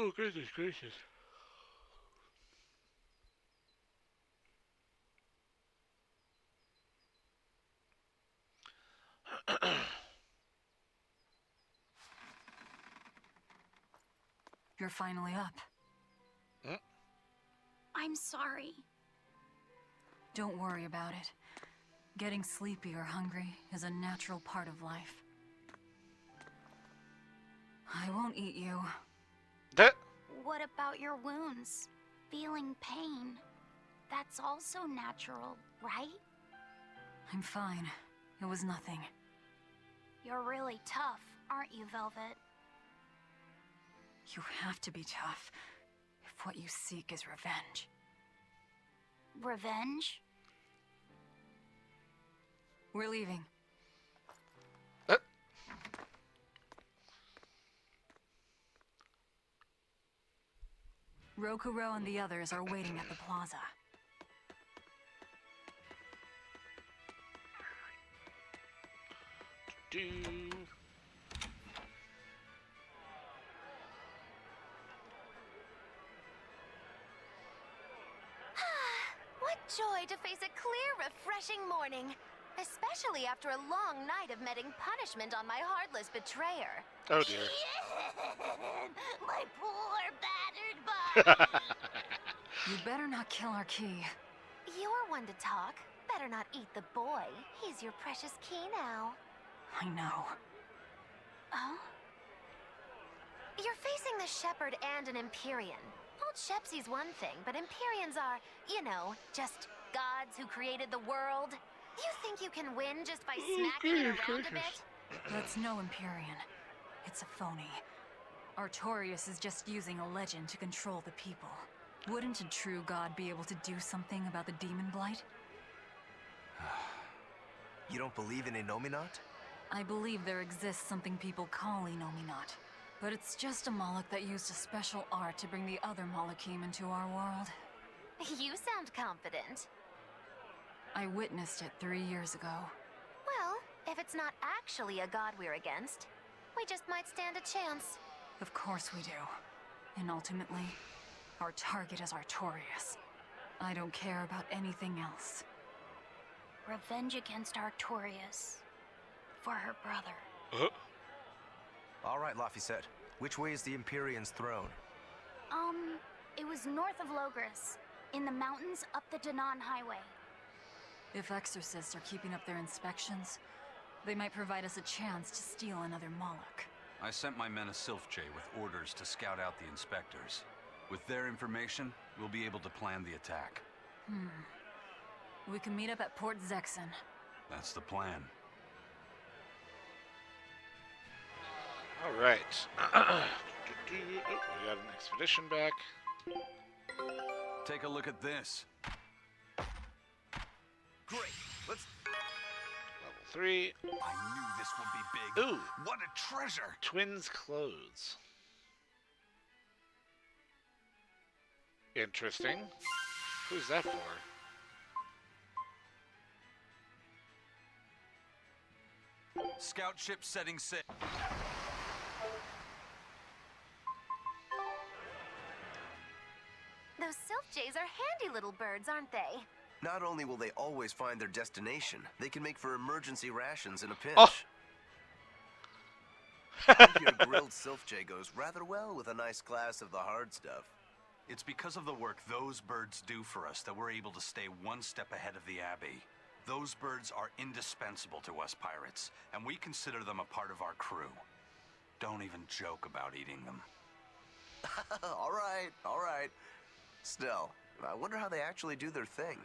Oh, goodness gracious. You're finally up. Hmm? I'm sorry. Don't worry about it. Getting sleepy or hungry is a natural part of life. I won't eat you. That. What about your wounds? Feeling pain? That's also natural, right? I'm fine. It was nothing. You're really tough, aren't you, Velvet? You have to be tough if what you seek is revenge. Revenge? We're leaving. Rokuro and the others are waiting at the plaza. What joy to face a clear, refreshing morning. Especially after a long night of meting punishment on my heartless betrayer. Oh dear. My poor battered body. You better not kill our key. You're one to talk. Better not eat the boy. He's your precious key now. I know. Oh? You're facing the Shepherd and an Empyrean. Old Shepsy's one thing, but Empyreans are, you know, just gods who created the world. You think you can win just by smacking it around a bit? That's no Empyrean. It's a phony. Artorias is just using a legend to control the people. Wouldn't a true god be able to do something about the demon blight? You don't believe in Innominat? I believe there exists something people call Innominat. But it's just a Moloch that used a special art to bring the other Molochim into our world. You sound confident. I witnessed it 3 years ago. Well, if it's not actually a god we're against, we just might stand a chance. Of course we do. And ultimately, our target is Artorias. I don't care about anything else. Revenge against Artorias. For her brother. All right, Laphicet. Which way is the Empyrean's throne? It was north of Logris. In the mountains up the Danan Highway. If exorcists are keeping up their inspections, they might provide us a chance to steal another Moloch. I sent my men a Sylph-J with orders to scout out the inspectors. With their information, we'll be able to plan the attack. We can meet up at Port Zexen. That's the plan. Alright. Oh, we got an expedition back. Take a look at this. Great. Let's... Level 3. I knew this would be big. Ooh. What a treasure! Twins' clothes. Interesting. Who's that for? Scout ship setting sail. Those Sylph-Jays are handy little birds, aren't they? Not only will they always find their destination, they can make for emergency rations in a pinch. Oh. I hear grilled Sylph-J goes rather well with a nice glass of the hard stuff. It's because of the work those birds do for us that we're able to stay one step ahead of the Abbey. Those birds are indispensable to us pirates, and we consider them a part of our crew. Don't even joke about eating them. All right. Still, I wonder how they actually do their thing.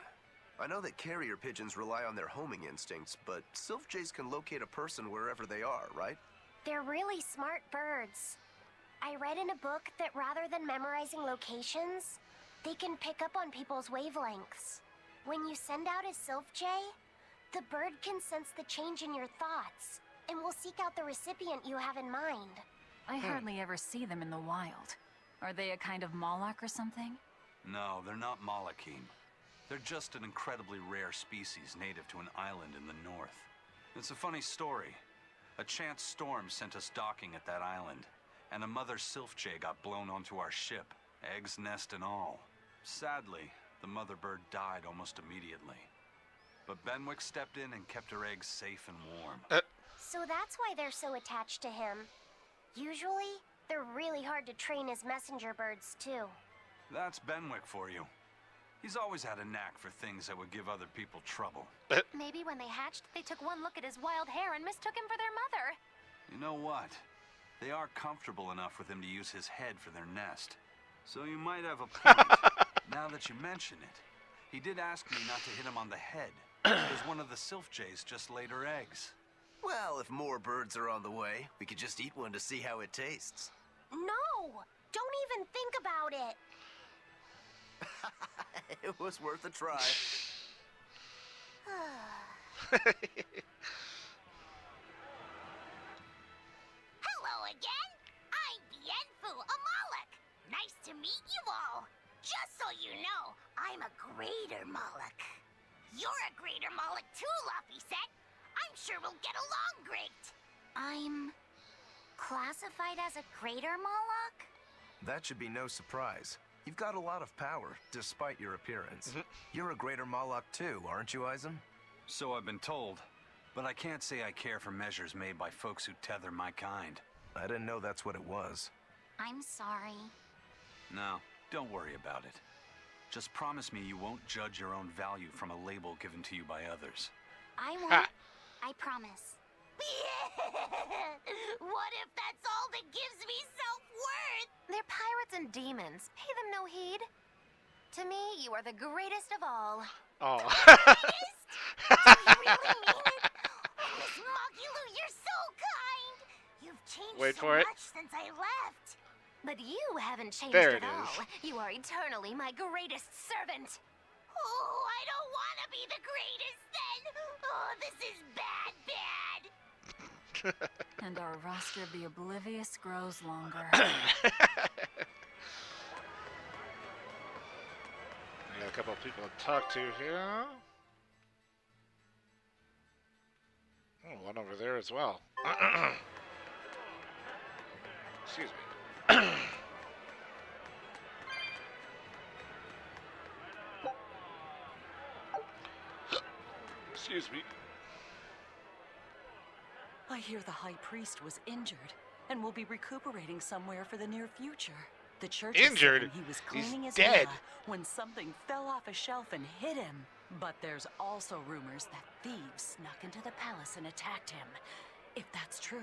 I know that carrier pigeons rely on their homing instincts, but Sylph-Jays can locate a person wherever they are, right? They're really smart birds. I read in a book that rather than memorizing locations, they can pick up on people's wavelengths. When you send out a Sylph-J, the bird can sense the change in your thoughts, and will seek out the recipient you have in mind. I hardly ever see them in the wild. Are they a kind of Moloch or something? No, they're not Molochim. They're just an incredibly rare species native to an island in the north. It's a funny story. A chance storm sent us docking at that island. and a mother sylph jay got blown onto our ship, eggs, nest, and all. Sadly, the mother bird died almost immediately. But Benwick stepped in and kept her eggs safe and warm. So that's why they're so attached to him. Usually, they're really hard to train as messenger birds, too. That's Benwick for you. He's always had a knack for things that would give other people trouble. Maybe when they hatched, they took one look at his wild hair and mistook him for their mother. You know what? They are comfortable enough with him to use his head for their nest. So you might have a point. Now that you mention it, he did ask me not to hit him on the head, because one of the sylph jays just laid her eggs. Well, if more birds are on the way, we could just eat one to see how it tastes. No! Don't even think about it! It was worth a try. Hello again. I'm Bienfu Amalek. Nice to meet you all. Just so you know, I'm a Greater Moloch. You're a Greater Moloch too, Laphicet. I'm sure we'll get along great. I'm classified as a Greater Moloch? That should be no surprise. You've got a lot of power, despite your appearance. You're a Greater Moloch too, aren't you, Eisen? So I've been told, but I can't say I care for measures made by folks who tether my kind. I didn't know that's what it was. I'm sorry. No, don't worry about it. Just promise me you won't judge your own value from a label given to you by others. I won't. I promise. What if that's all that gives me self-worth? They're pirates and demons. Pay them no heed. To me, you are the greatest of all. Oh. Do you really mean it? Oh, Miss Magilou, you're so kind. You've changed Wait so for it. much since I left. But you haven't changed There at it all. is. You are eternally my greatest servant. Oh, I don't want to be the greatest then. Oh, this is bad, bad. And our roster of the oblivious grows longer. I got a couple of people to talk to here. Oh, one over there as well. Excuse me. Excuse me. I hear the High Priest was injured and will be recuperating somewhere for the near future. The church is Injured? saying he was He's cleaning his dead. villa when something fell off a shelf and hit him. But there's also rumors that thieves snuck into the palace and attacked him. If that's true,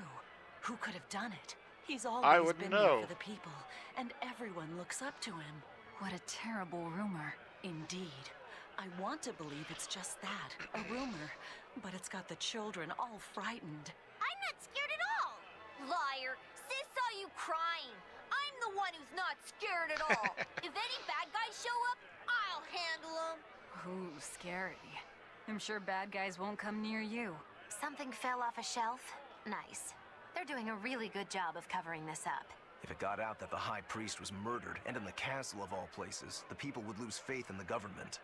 who could have done it? He's always wouldn't been know. there for the people, and everyone looks up to him. What a terrible rumor. Indeed. I want to believe it's just that, a rumor, but it's got the children all frightened. I'm not scared at all. Liar. Sis saw you crying. I'm the one who's not scared at all. If any bad guys show up, I'll handle them. Ooh, scary. I'm sure bad guys won't come near you. Something fell off a shelf? Nice. They're doing a really good job of covering this up. If it got out that the High Priest was murdered, and in the castle of all places, the people would lose faith in the government.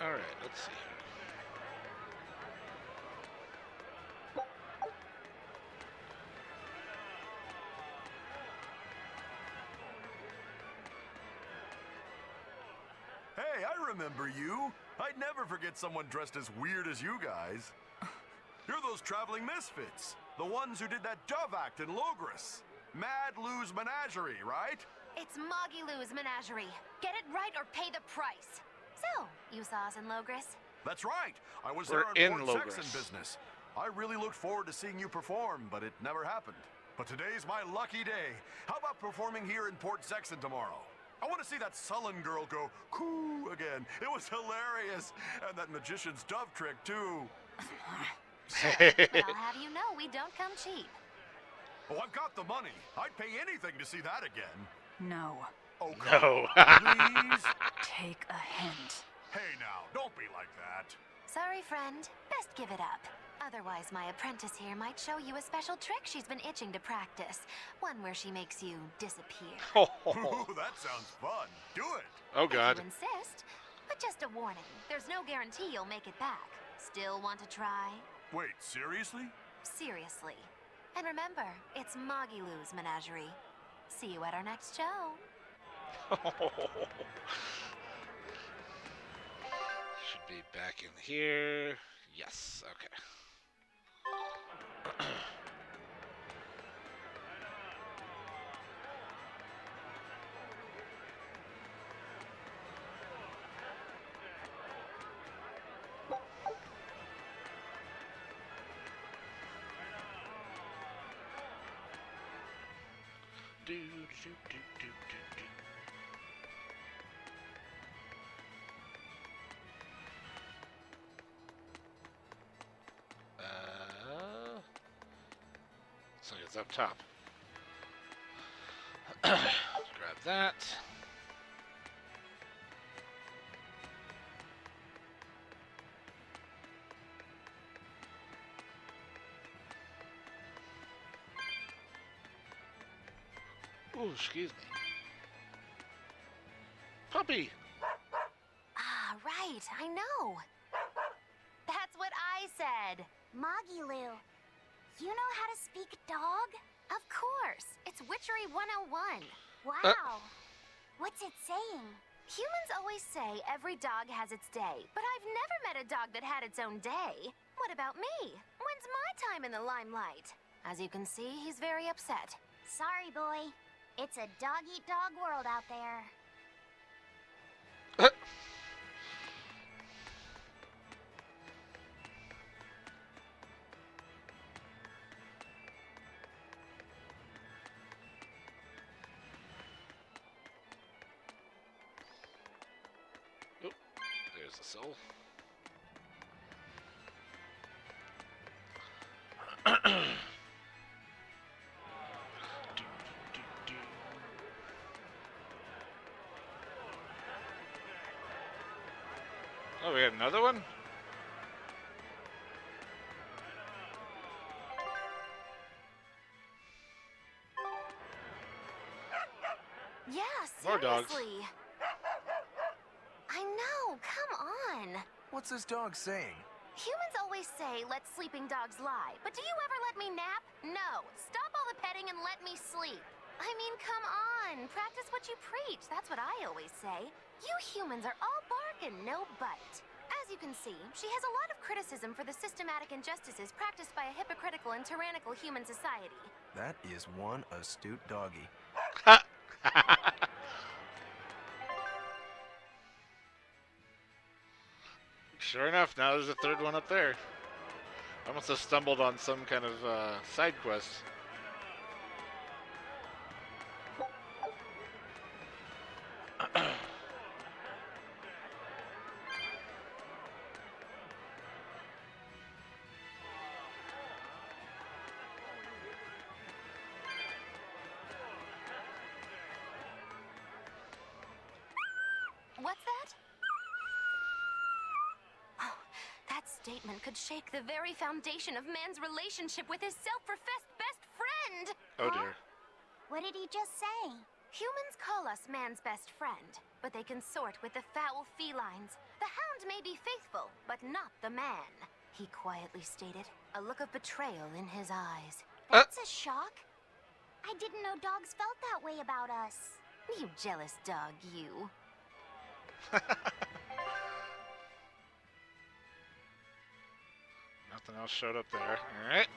Alright, let's see. Hey, I remember you. I'd never forget someone dressed as weird as you guys. You're those traveling misfits. The ones who did that dove act in Logris. Mad Lou's Menagerie, right? It's Magilou's menagerie. Get it right or pay the price. So, you saw us in Logris? That's right. I was We're there in on Port Logris. Sexton business. I really looked forward to seeing you perform, but it never happened. But today's my lucky day. How about performing here in Port Sexton tomorrow? I want to see that sullen girl go coo again. It was hilarious. And that magician's dove trick, too. But I'll have you know we don't come cheap. Oh, I've got the money. I'd pay anything to see that again. No. Oh, No. please? Take a hint. Hey, now, don't be like that. Sorry, friend. Best give it up. Otherwise, my apprentice here might show you a special trick she's been itching to practice. One where she makes you disappear. Ooh, that sounds fun. Do it. Oh god. If you insist. But just a warning, there's no guarantee you'll make it back. Still want to try? Wait, seriously? Seriously. And remember, it's Magilou's menagerie. See you at our next show. Should be back in here. Yes, okay. Do, do, do, do, do, do. So it's up top. Grab that. Ooh, excuse me. Puppy! Ah, right, I know. That's what I said. Magilou, you know how to speak dog? Of course, it's Witchery 101. Wow. What's it saying? Humans always say every dog has its day, but I've never met a dog that had its own day. What about me? When's my time in the limelight? As you can see, he's very upset. Sorry, boy. It's a dog-eat-dog world out there. Oop, there's the soul. Oh, we had another one? Yeah, More dogs. seriously. I know, come on. What's this dog saying? Humans always say, let sleeping dogs lie. But do you ever let me nap? No. Stop all the petting and let me sleep. I mean, come on. Practice what you preach. That's what I always say. You humans are all bark and no bite. As you can see, she has a lot of criticism for the systematic injustices practiced by a hypocritical and tyrannical human society. That is one astute doggy. Sure enough, now there's a third one up there. I must have stumbled on some kind of side quest. What's that? Oh, that statement could shake the very foundation of man's relationship with his self-professed best friend. Oh dear. What did he just say? Humans call us man's best friend, but they consort with the foul felines. The hound may be faithful, but not the man, he quietly stated, a look of betrayal in his eyes. That's a shock. I didn't know dogs felt that way about us. You jealous dog, you. Nothing else showed up there. Alright.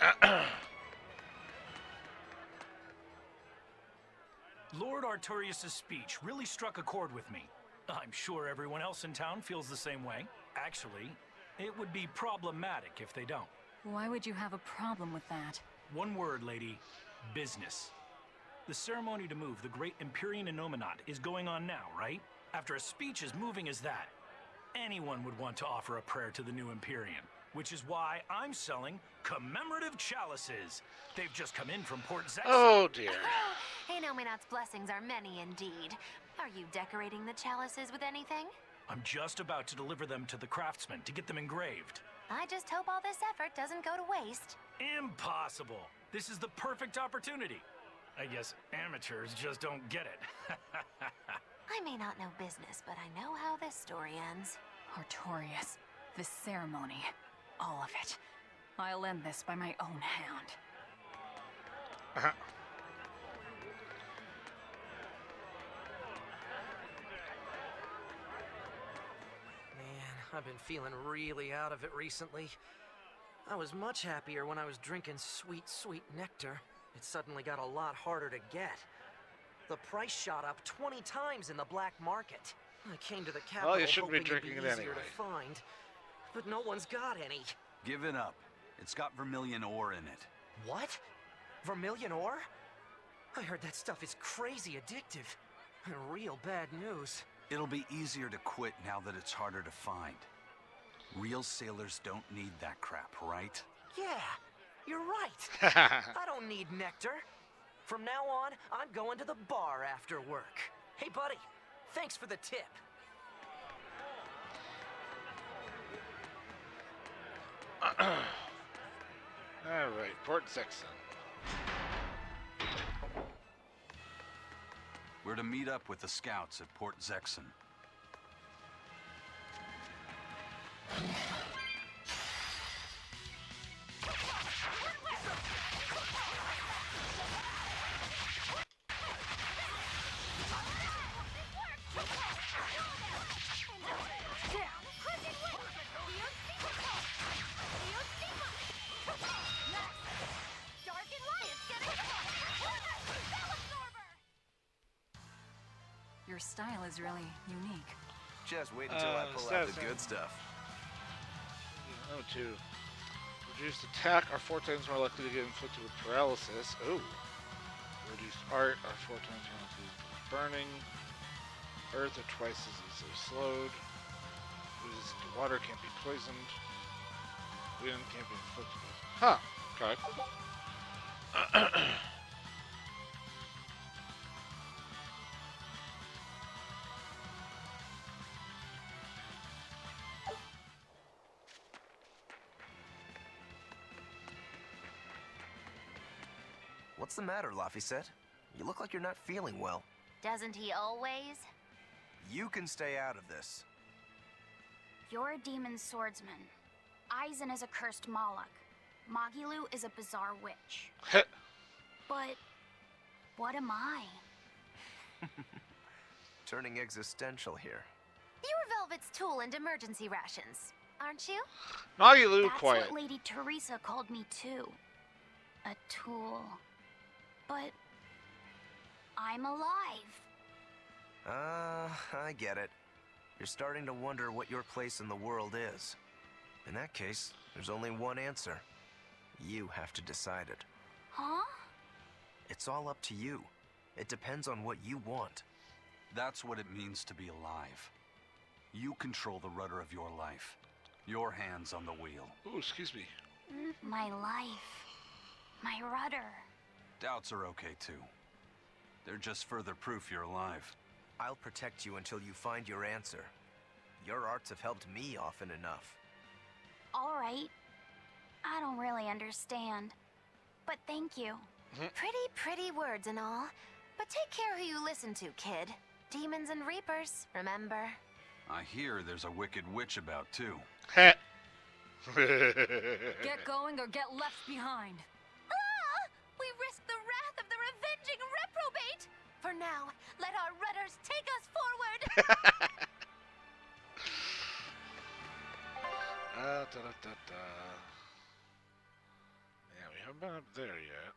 Lord Artorius' speech really struck a chord with me. I'm sure everyone else in town feels the same way. Actually, it would be problematic if they don't. Why would you have a problem with that? One word, lady. Business. The ceremony to move the great Empyrean Innominat is going on now, right? After a speech as moving as that, anyone would want to offer a prayer to the new Empyrean, which is why I'm selling commemorative chalices. They've just come in from Port Zexon. Oh dear. Innominat's blessings are many indeed. Are you decorating the chalices with anything? I'm just about to deliver them to the craftsman to get them engraved. I just hope all this effort doesn't go to waste. Impossible. This is the perfect opportunity. I guess amateurs just don't get it. I may not know business, but I know how this story ends. Artorius, this ceremony. All of it. I'll end this by my own hand. Man, I've been feeling really out of it recently. I was much happier when I was drinking sweet, sweet nectar. It suddenly got a lot harder to get. The price shot up 20 times in the black market. I came to the capital Well, you shouldn't be hoping it'd drinking be it easier anyway. to find, but no one's got any. Give it up. It's got vermilion ore in it. What? Vermilion ore? I heard that stuff is crazy addictive. Real bad news. It'll be easier to quit now that it's harder to find. Real sailors don't need that crap, right? Yeah, you're right. I don't need nectar. From now on, I'm going to the bar after work. Hey, buddy, thanks for the tip. Alright, Port Zexon. We're to meet up with the scouts at Port Zexon. Your style is really unique. Just wait until I pull out the good stuff. Oh, two. Reduced attack are 4 times more likely to get inflicted with paralysis. Oh. Reduced art are 4 times more likely to get burning. Earth are twice as easily slowed. Water can't be poisoned. Wind can't be inflicted with. Huh. Okay. What's the matter, Laphicet? You look like you're not feeling well. Doesn't he always? You can stay out of this. You're a demon swordsman. Aizen is a cursed Moloch. Magilou is a bizarre witch. But what am I? Turning existential here. You're Velvet's tool and emergency rations, aren't you? Magilou, That's quiet. what Lady Teresa called me too. A tool. But I'm alive. I get it. You're starting to wonder what your place in the world is. In that case, there's only one answer. You have to decide it. Huh? It's all up to you. It depends on what you want. That's what it means to be alive. You control the rudder of your life. Your hands on the wheel. Ooh, excuse me. My life. My rudder. Doubts are okay too. They're just further proof you're alive. I'll protect you until you find your answer. Your arts have helped me often enough. All right. I don't really understand. But thank you. Pretty words and all. But take care who you listen to, kid. Demons and reapers, remember? I hear there's a wicked witch about too. Get going or get left behind. We risk the wrath of the revenging reprobate! For now, let our rudders take us forward! Yeah, we haven't been up there yet.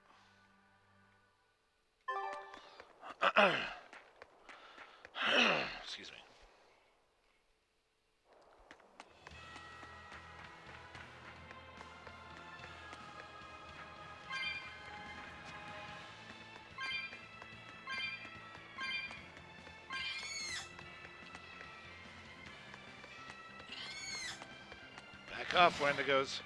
Excuse me. Back off, Wendigos.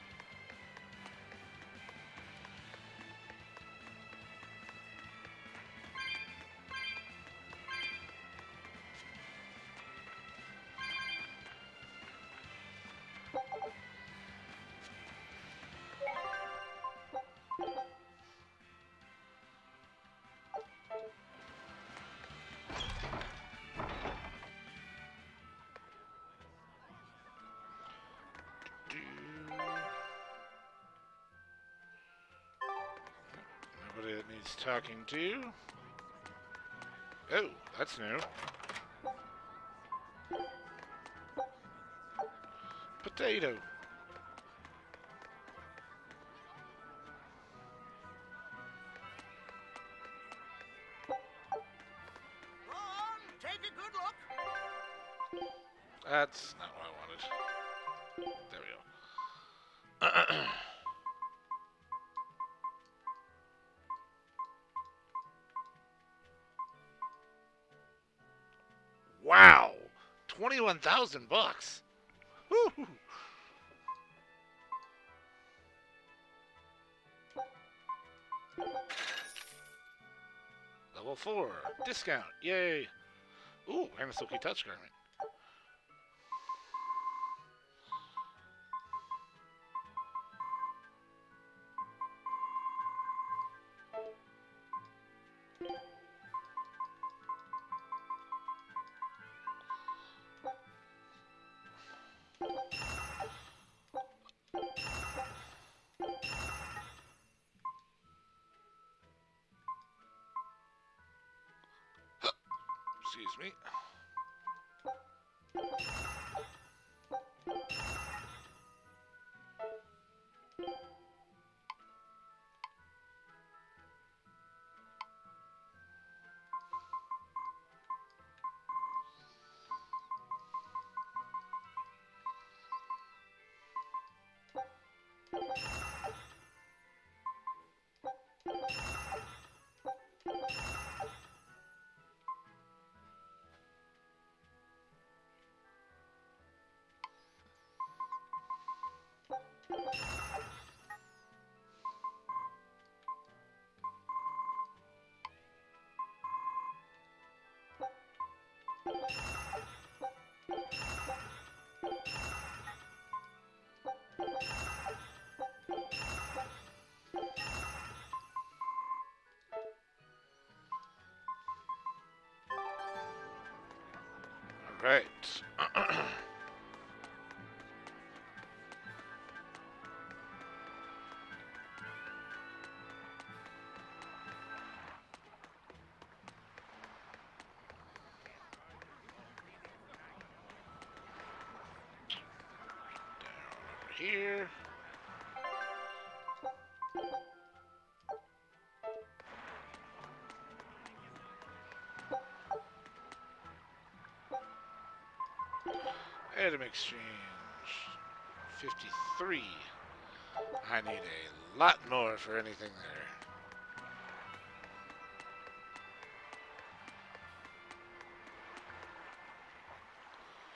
that needs talking to. Oh, that's new. Potato. Ron, take a good look. That's not what I wanted. There we go. Wow, $21,000. Woo! Level 4 discount, yay! Ooh, and a silky touch garment. Excuse me. Right. Here. Item exchange. 53. I need a lot more for anything there.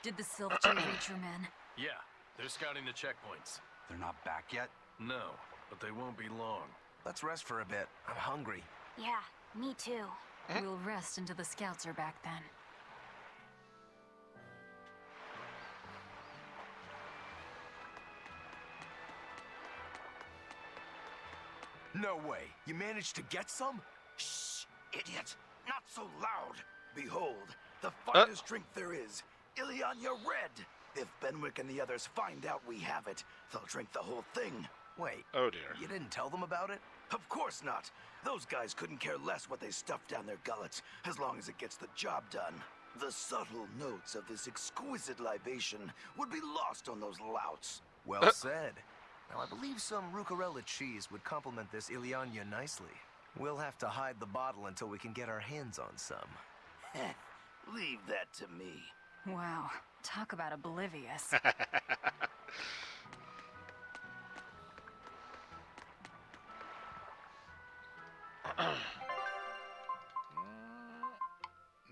Did the Sylph Jay reach your men? Yeah, they're scouting the checkpoints. They're not back yet? No, but they won't be long. Let's rest for a bit. I'm hungry. Yeah, me too. We'll rest until the scouts are back then. No way. You managed to get some? Shh, idiot. Not so loud. Behold, the finest drink there is. Ileana Red. If Benwick and the others find out we have it, they'll drink the whole thing. Wait. Oh dear. You didn't tell them about it? Of course not. Those guys couldn't care less what they stuff down their gullets, as long as it gets the job done. The subtle notes of this exquisite libation would be lost on those louts. Well said. Now, I believe some Rucarella cheese would complement this Ileana nicely. We'll have to hide the bottle until we can get our hands on some. Leave that to me. Wow, talk about oblivious.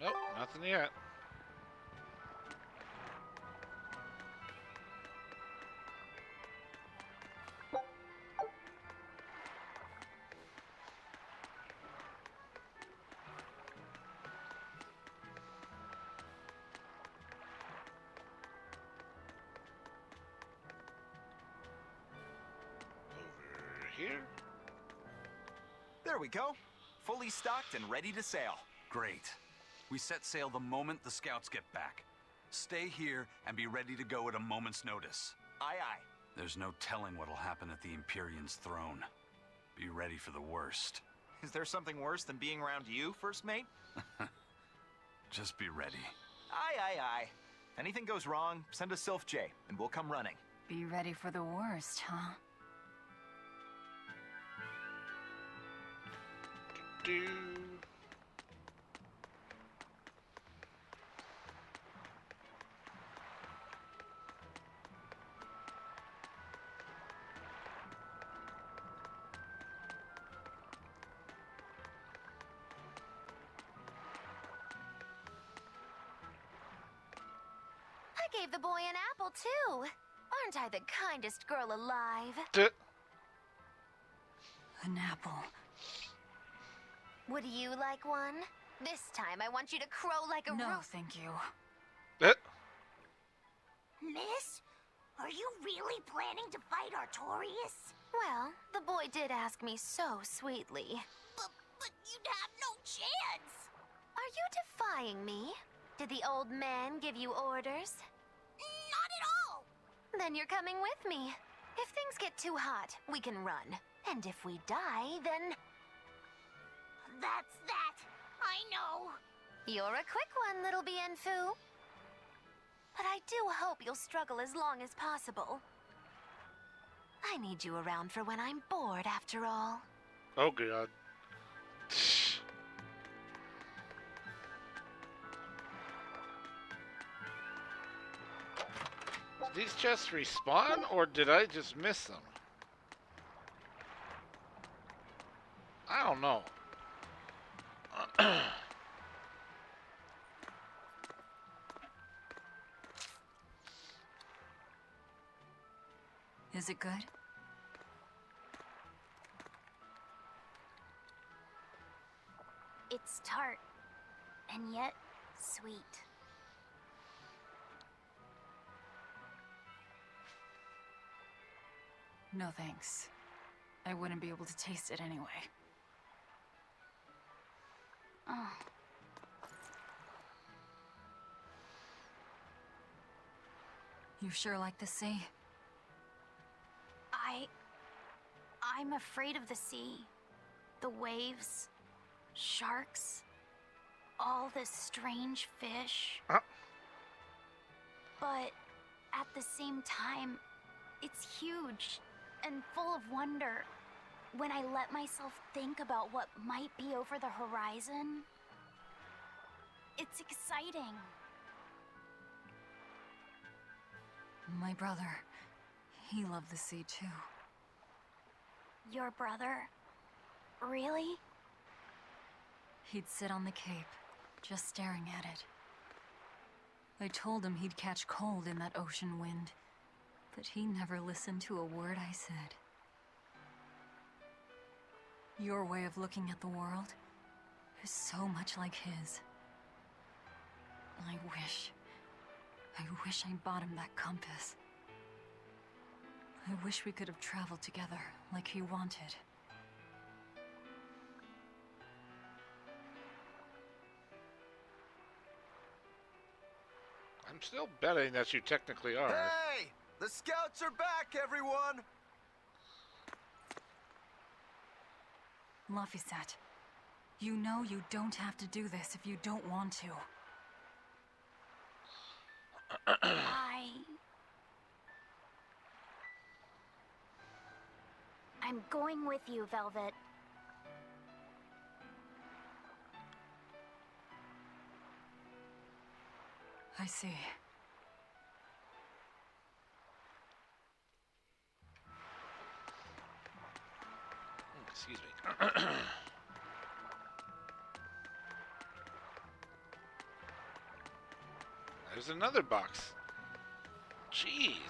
Nope, nothing yet. Here? There we go. Fully stocked and ready to sail. Great. We set sail the moment the scouts get back. Stay here and be ready to go at a moment's notice. Aye, aye. There's no telling what'll happen at the Empyrean's throne. Be ready for the worst. Is there something worse than being around you, First Mate? Just be ready. Aye, aye, aye. If anything goes wrong, send a Sylph J, and we'll come running. Be ready for the worst, huh? Do. I gave the boy an apple, too. Aren't I the kindest girl alive? An apple. Would you like one? This time I want you to crow like a No, thank you. Miss, are you really planning to fight Artorias? Well, the boy did ask me so sweetly. But you'd have no chance. Are you defying me? Did the old man give you orders? Not at all. Then you're coming with me. If things get too hot, we can run. And if we die, then... That's that. I know. You're a quick one, little Bienfu. But I do hope you'll struggle as long as possible. I need you around for when I'm bored, after all. Oh, God. Did these chests respawn, or did I just miss them? I don't know. Is it good? It's tart, and yet sweet. No thanks. I wouldn't be able to taste it anyway. Oh. You sure like the sea? I'm afraid of the sea. The waves, sharks, all this strange fish. But at the same time, it's huge and full of wonder. When I let myself think about what might be over the horizon, it's exciting. My brother, he loved the sea too. Your brother? Really? He'd sit on the cape, just staring at it. I told him he'd catch cold in that ocean wind, but he never listened to a word I said. Your way of looking at the world is so much like his. I wish I bought him that compass. I wish we could have traveled together like he wanted. I'm still betting that you technically are. Hey! The scouts are back, everyone! Lafayette, you know you don't have to do this if you don't want to. I'm going with you, Velvet. I see. Excuse me. There's another box. Jeez.